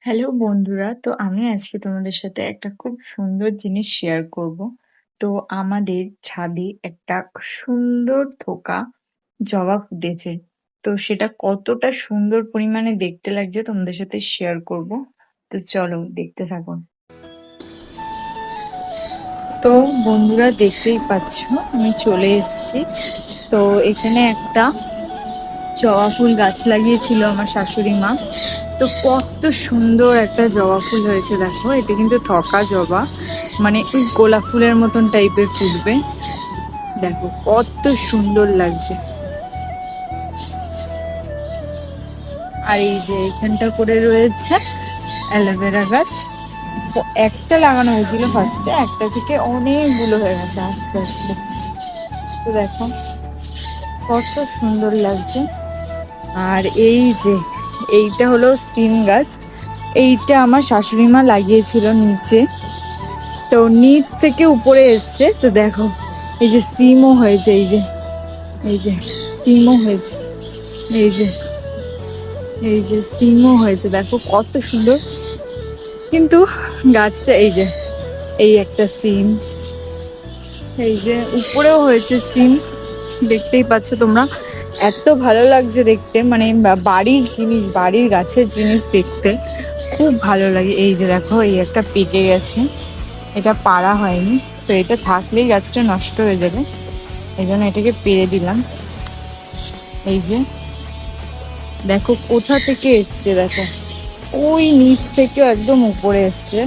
Hello বন্ধুরা, তো আমি আজকে তোমাদের সাথে একটা খুব সুন্দর জিনিস শেয়ার করব। তো আমাদের ছাদে একটা সুন্দর থোকা জবা ফুটেছে। তো সেটা কতটা সুন্দর পরিমাণে দেখতে লাগছে তোমাদের সাথে শেয়ার করব। তো চলো দেখতে থাকুন। তো বন্ধুরা, দেখতেই পাচ্ছ আমি চলে এসেছি। তো এখানে একটা জবা ফুল গাছ লাগিয়েছিল আমার শাশুড়ি মা। তো কত সুন্দর একটা জবা ফুল হয়েছে দেখো, এটা কিন্তু থকা জবা, মানে ওই গোলাপ ফুলের মতন টাইপের ফুটবে। দেখো কত সুন্দর লাগছে। আর এই যে এখানটা করে রয়েছে অ্যালোভেরা গাছ। তো একটা লাগানো হয়েছিল ফার্স্টে, একটা থেকে অনেকগুলো হয়ে গেছে আস্তে আস্তে। তো দেখো কত সুন্দর লাগছে। আর এই যে এইটা হলো সিম গাছ। এইটা আমার শাশুড়ি মা লাগিয়েছিল নিচে, তো নিচ থেকে উপরে এসছে। তো দেখো এই যে সিমও হয়েছে, এই যে সিমও হয়েছে, এই যে সিমও হয়েছে, দেখো কত সুন্দর। কিন্তু গাছটা এই একটা সিম, এই যে উপরেও হয়েছে সিম, দেখতেই পাচ্ছ তোমরা। এত ভালো লাগছে দেখতে, মানে বাড়ির জিনিস, বাড়ির গাছের জিনিস দেখতে খুব ভালো লাগে। এই যে দেখো এই একটা পেকে গেছে, এটা পাড়া হয়নি। তো এটা থাকলেই গাছটা নষ্ট হয়ে যাবে, এই জন্য এটাকে পেরে দিলাম। এই যে দেখো কোথা থেকে এসছে, দেখো ওই নিচ থেকে একদম উপরে এসছে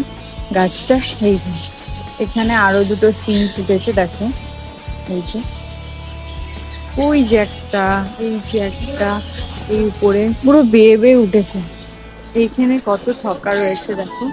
গাছটা। এই যে এখানে আরো দুটো সিম ফুটেছে, দেখো এই যে ওই যে একটা, এই যে একটা, এই উপরে পুরো বেয়ে বেয়ে উঠেছে। এইখানে কত ছক্কা রয়েছে দেখো।